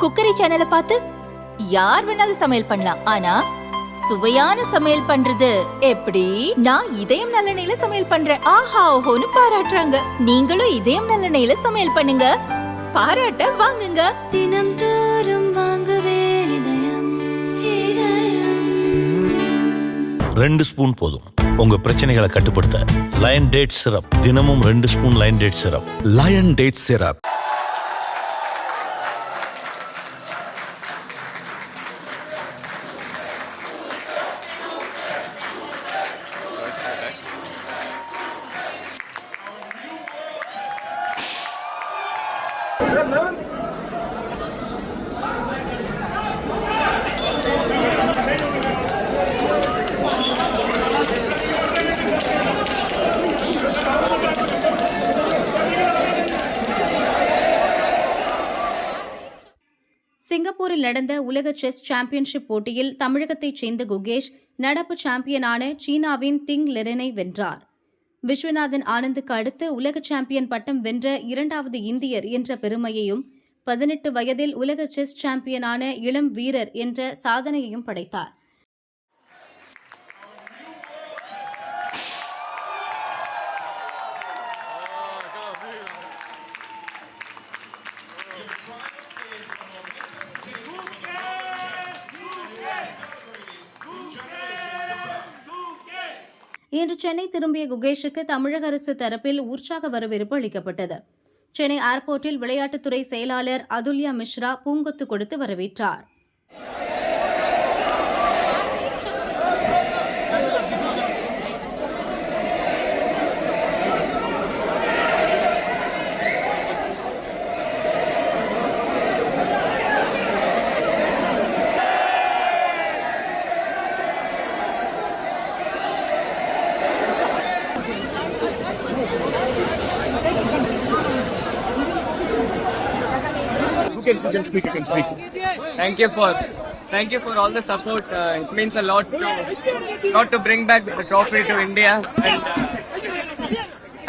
Cookery சேனலை பார்த்து யார் வேணாலும் சமையல் பண்ணலாம். ஆனா சுவையான சமையல் பண்றது எப்படி? நான் இதயம் நல்லெண்ணெயில சமையல் பண்றேன். ஆஹா ஓஹோன்னு பாராட்டுறாங்க. நீங்களும் இதயம் நல்லெண்ணெயில சமையல் பண்ணுங்க, பாராட்ட வாங்குங்க. தினம் தோறும் வாங்குவே இதயம். 2 ஸ்பூன் போதும் உங்க பிரச்சனைகளை கட்டுப்படுத்த. லயன் டேட் சிரப், தினமும் 2 spoon lion date syrup. Lion date syrup. சிங்கப்பூரில் நடந்த உலக செஸ் சாம்பியன்ஷிப் போட்டியில் தமிழகத்தைச் சேர்ந்த குகேஷ் நடப்பு சாம்பியனான சீனாவின் டிங் லெரனை வென்றார். விஸ்வநாதன் ஆனந்துக்கு அடுத்து உலக சாம்பியன் பட்டம் வென்ற 2வது இந்தியர் என்ற பெருமையையும் 18 வயதில் உலக செஸ் சாம்பியனான இளம் வீரர் என்ற சாதனையையும் படைத்தார். இன்று சென்னை திரும்பிய குகேஷுக்கு தமிழக அரசு தரப்பில் உற்சாக வரவேற்பு அளிக்கப்பட்டது. சென்னை ஏர்போர்ட்டில் விளையாட்டுத்துறை செயலாளர் அதுல்யா மிஸ்ரா பூங்கொத்து கொடுத்து வரவேற்றார். You can speak. Thank you for all the support. It means a lot to bring back the trophy to India,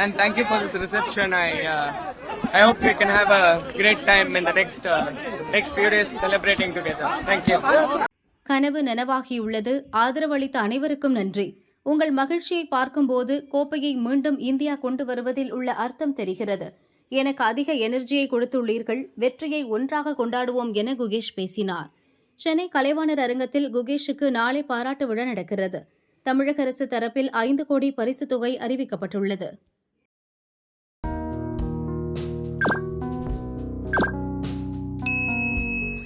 and thank you for this reception. I hope we can have a great time in the next few days celebrating together. Thank you. கனவு நனவாகியுள்ளது. ஆதரவளித்த அனைவருக்கும் நன்றி. உங்கள் மகிழ்ச்சியை பார்க்கும்போது கோப்பையை மீண்டும் India கொண்டு வருவதில் உள்ள அர்த்தம் தெரிகிறது. எனக்கு அதிக எனர்ஜியை கொடுத்துள்ளீர்கள். வெற்றியை ஒன்றாக கொண்டாடுவோம் என குகேஷ் பேசினார். சென்னை கலைவாணர் அரங்கத்தில் குகேஷுக்கு நாளை பாராட்டு விழா நடக்கிறது. தமிழக அரசு தரப்பில் 5 கோடி பரிசுத் தொகை அறிவிக்கப்பட்டுள்ளது.